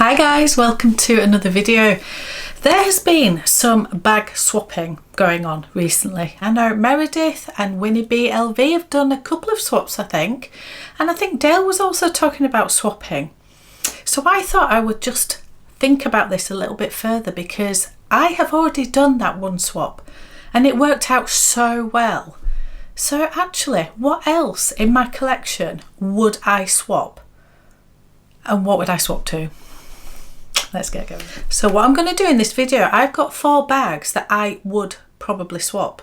Hi guys, welcome to another video. There has been some bag swapping going on recently. I know Meredith and Winnie BLV have done a couple of swaps, I think, and I think Dale was also talking about swapping. So I thought I would just think about this a little bit further because I have already done that one swap and it worked out so well. So actually, what else in my collection would I swap? And what would I swap to? Let's get going. So what I'm going to do in this video, I've got 4 bags that I would probably swap.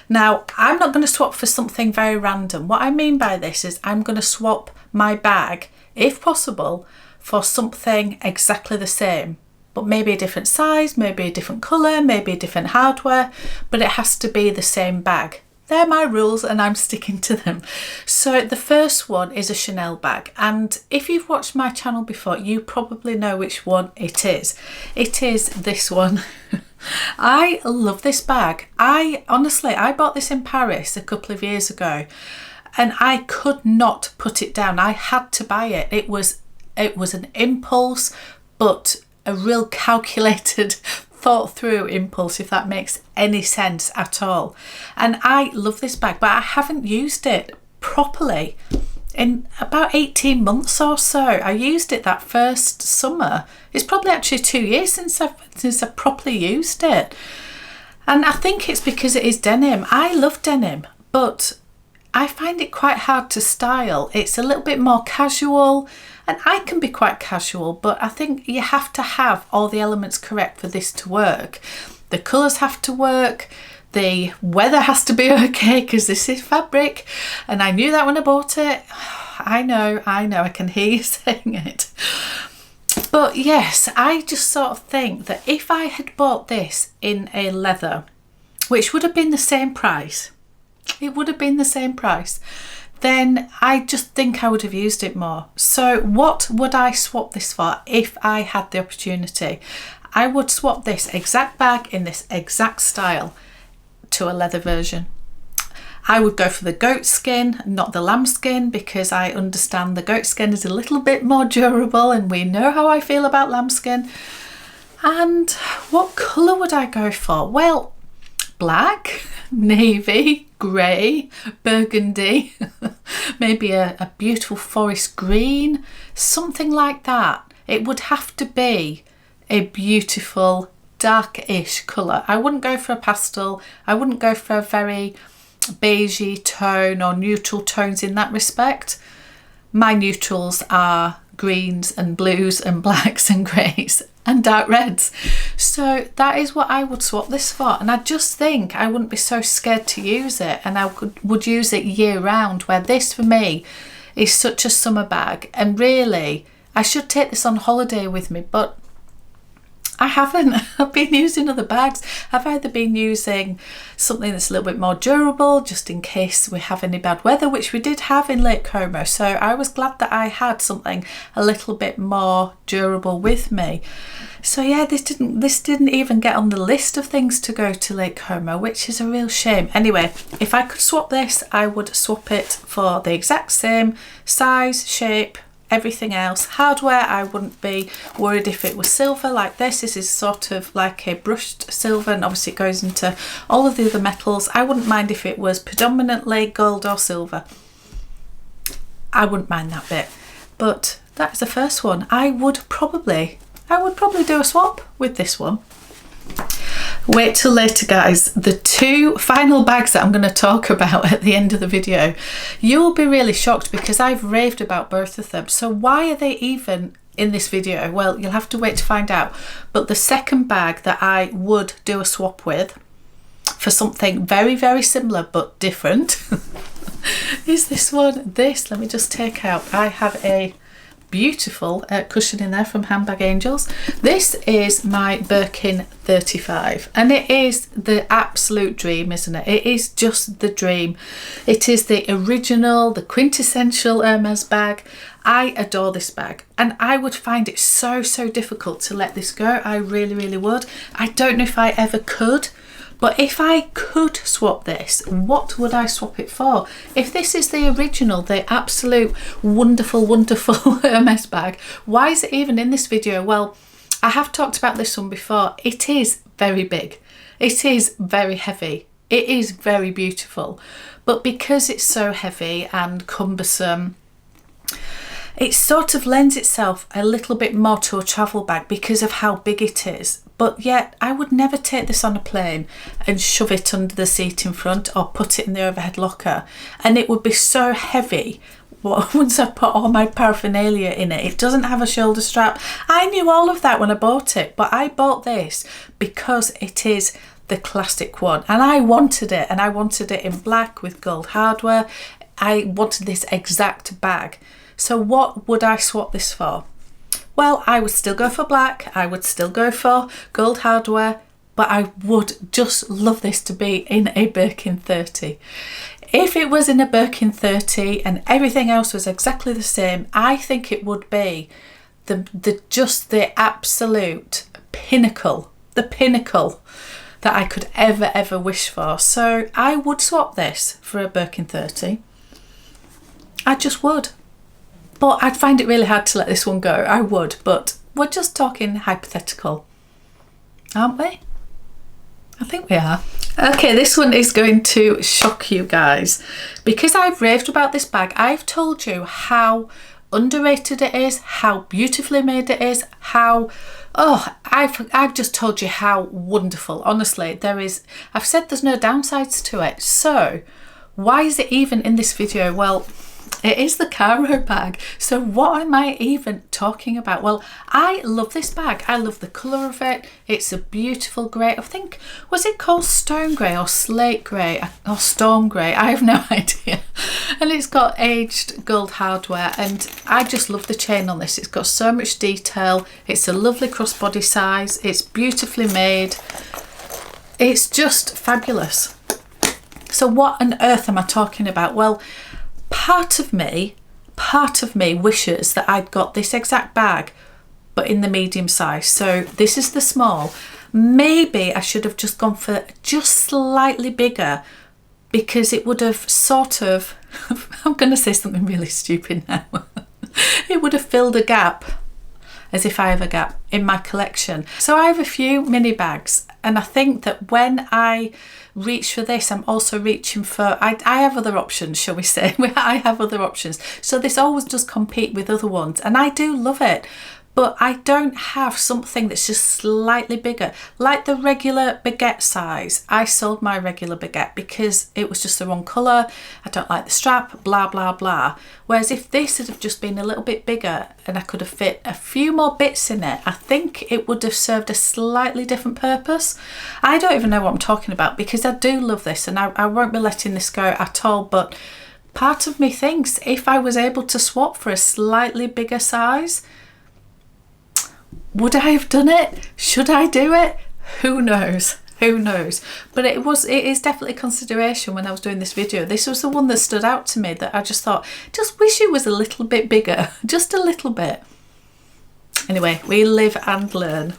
Now, I'm not going to swap for something very random. What I mean by this is I'm going to swap my bag, if possible, for something exactly the same, but maybe a different size, maybe a different colour, maybe a different hardware, but it has to be the same bag. They're my rules and I'm sticking to them. So the first one is a Chanel bag, and if you've watched my channel before, you probably know which one it is. It is this one. I love this bag. I bought this in Paris a couple of years ago and I could not put it down. I had to buy it. It was an impulse, but a real calculated, thought through impulse, if that makes any sense at all. And I love this bag, but I haven't used it properly in about 18 months or so. I used it that first summer. It's probably actually 2 years since I've properly used it. And I think it's because it is denim. I love denim, but I find it quite hard to style. It's a little bit more casual, and I can be quite casual, but I think you have to have all the elements correct for this to work. The colours have to work, the weather has to be okay because this is fabric, and I knew that when I bought it. I know, I can hear you saying it. But yes, I just sort of think that if I had bought this in a leather, which would have been the same price, it would have been the same price, then I just think I would have used it more. So what would I swap this for if I had the opportunity? I would swap this exact bag in this exact style to a leather version. I would go for the goat skin, not the lamb skin, because I understand the goat skin is a little bit more durable and we know how I feel about lamb skin. And what colour would I go for? Well, black, navy, grey, burgundy, maybe a beautiful forest green, something like that. It would have to be a beautiful dark-ish colour. I wouldn't go for a pastel. I wouldn't go for a very beigey tone or neutral tones in that respect. My neutrals are greens and blues and blacks and greys and dark reds. So that is what I would swap this for, and I just think I wouldn't be so scared to use it, and I would use it year round, where this for me is such a summer bag. And really I should take this on holiday with me, but I haven't. I've been using other bags. I've either been using something that's a little bit more durable just in case we have any bad weather, which we did have in Lake Como. So I was glad that I had something a little bit more durable with me. So yeah, this didn't even get on the list of things to go to Lake Como, which is a real shame. Anyway, if I could swap this, I would swap it for the exact same size, shape, everything else. Hardware, I wouldn't be worried if it was silver like this. This is sort of like a brushed silver, and obviously it goes into all of the other metals. I wouldn't mind if it was predominantly gold or silver. I wouldn't mind that bit. But that's the first one. I would probably do a swap with this one. Wait till later, guys. The 2 final bags that I'm going to talk about at the end of the video, you'll be really shocked because I've raved about both of them. So why are they even in this video? Well, you'll have to wait to find out. But the second bag that I would do a swap with for something very, very similar but different is this one. Let me just take out. I have a beautiful cushion in there from Handbag Angels. This is my Birkin 35 and it is the absolute dream, isn't it? It is just the dream. It is the original, the quintessential Hermes bag. I adore this bag and I would find it so difficult to let this go. I really would. I don't know if I ever could, But if I could swap this, what would I swap it for? If this is the original, the absolute wonderful Hermes bag, why is it even in this video? Well, I have talked about this one before. It is very big. It is very heavy. It is very beautiful. But because it's so heavy and cumbersome, it sort of lends itself a little bit more to a travel bag because of how big it is. But yet I would never take this on a plane and shove it under the seat in front or put it in the overhead locker. And it would be so heavy once I put all my paraphernalia in it. It doesn't have a shoulder strap. I knew all of that when I bought it, but I bought this because it is the classic one. And I wanted it, and I wanted it in black with gold hardware. I wanted this exact bag. So what would I swap this for? Well, I would still go for black. I would still go for gold hardware, but I would just love this to be in a Birkin 30. If it was in a Birkin 30 and everything else was exactly the same, I think it would be the absolute pinnacle, the pinnacle that I could ever wish for. So I would swap this for a Birkin 30. I just would. But I'd find it really hard to let this one go. I would, but we're just talking hypothetical, aren't we? I think we are. Okay, this one is going to shock you guys. Because I've raved about this bag, I've told you how underrated it is, how beautifully made it is, how... Oh, I've just told you how wonderful. Honestly, I've said there's no downsides to it. So why is it even in this video? Well, it is the Carrow bag. So what am I even talking about? Well, I love this bag. I love the colour of it. It's a beautiful grey. I think, was it called stone grey or slate grey or storm grey? I have no idea. And it's got aged gold hardware, and I just love the chain on this. It's got so much detail. It's a lovely crossbody size. It's beautifully made. It's just fabulous. So what on earth am I talking about? Well, part of me wishes that I'd got this exact bag, but in the medium size. So this is the small. Maybe I should have just gone for just slightly bigger, because it would have sort of, I'm going to say something really stupid now. It would have filled a gap, as if I have a gap in my collection. So I have a few mini bags, and I think that when I reach for this, I'm also reaching for, I have other options, shall we say. I have other options. So this always does compete with other ones, and I do love it. But I don't have something that's just slightly bigger. Like the regular baguette size, I sold my regular baguette because it was just the wrong colour. I don't like the strap, blah, blah, blah. Whereas if this had just been a little bit bigger and I could have fit a few more bits in it, I think it would have served a slightly different purpose. I don't even know what I'm talking about, because I do love this, and I won't be letting this go at all. But part of me thinks if I was able to swap for a slightly bigger size, would I have done it? Should I do it? Who knows? Who knows? But it is definitely consideration when I was doing this video. This was the one that stood out to me, that I just thought, just wish it was a little bit bigger, just a little bit. Anyway, we live and learn.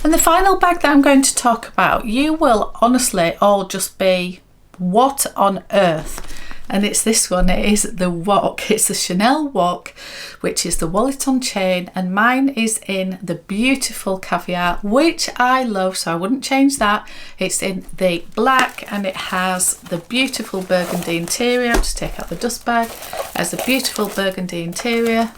And the final bag that I'm going to talk about, you will honestly all just be, what on earth? And it's this one. It is the Wok. It's the Chanel Wok, which is the wallet on chain, and mine is in the beautiful caviar, which I love, so I wouldn't change that. It's in the black, and it has the beautiful burgundy interior. I'll just take out the dust bag. It has the beautiful burgundy interior,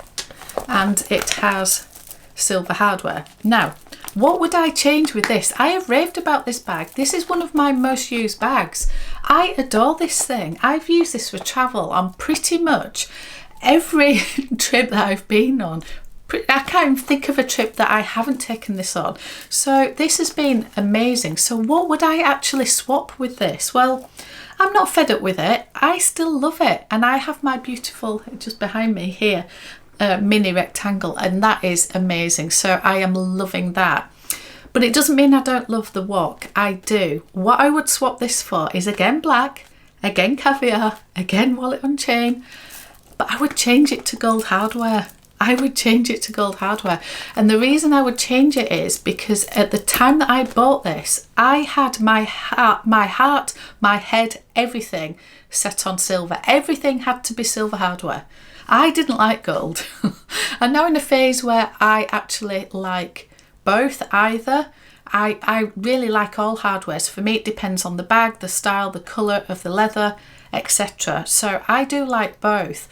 and it has silver hardware. Now, what would I change with this? I have raved about this bag. This is one of my most used bags. I adore this thing. I've used this for travel on pretty much every trip that I've been on. I can't even think of a trip that I haven't taken this on. So this has been amazing. So what would I actually swap with this? Well, I'm not fed up with it. I still love it. And I have my beautiful, just behind me here, mini rectangle, and that is amazing. So I am loving that. But it doesn't mean I don't love the Wok. I do. What I would swap this for is again black, again caviar, again wallet on chain, but I would change it to gold hardware. I would change it to gold hardware. And the reason I would change it is because at the time that I bought this, I had my heart, my head, everything set on silver. Everything had to be silver hardware. I didn't like gold. I'm now in a phase where I actually like both, either. I really like all hardwares. For me, it depends on the bag, the style, the colour of the leather, etc. So I do like both.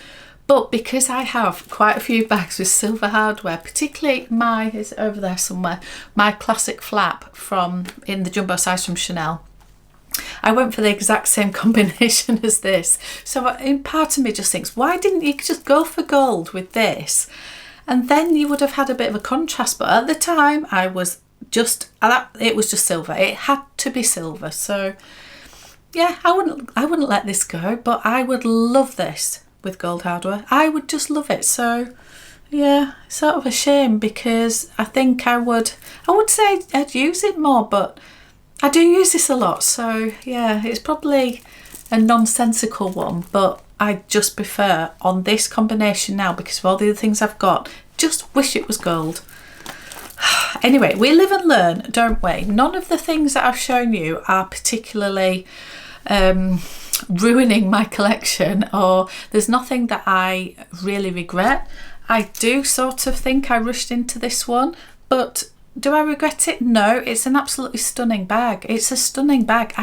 But because I have quite a few bags with silver hardware, particularly is over there somewhere, my classic flap in the jumbo size from Chanel, I went for the exact same combination as this. So in part of me just thinks, why didn't you just go for gold with this? And then you would have had a bit of a contrast. But at the time, it was just silver. It had to be silver. So yeah, I wouldn't let this go, but I would love this with gold hardware. I would just love it. So yeah, sort of a shame, because I think I would say I'd use it more, but I do use this a lot. So yeah, it's probably a nonsensical one, but I just prefer on this combination now, because of all the other things I've got. Just wish it was gold. Anyway, we live and learn, don't we? None of the things that I've shown you are particularly ruining my collection, or there's nothing that I really regret. I do sort of think I rushed into this one, but do I regret it? No, it's an absolutely stunning bag. It's a stunning bag.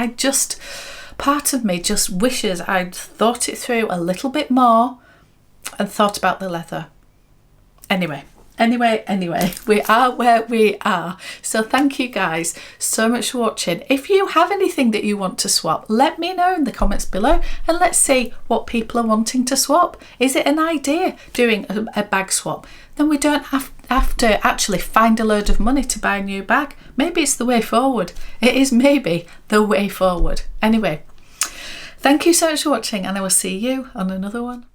Part of me just wishes I'd thought it through a little bit more and thought about the leather. Anyway, we are where we are. So thank you guys so much for watching. If you have anything that you want to swap, let me know in the comments below, and let's see what people are wanting to swap. Is it an idea doing a bag swap? Then we don't have to actually find a load of money to buy a new bag. Maybe it's the way forward. It is maybe the way forward. Anyway, thank you so much for watching, and I will see you on another one.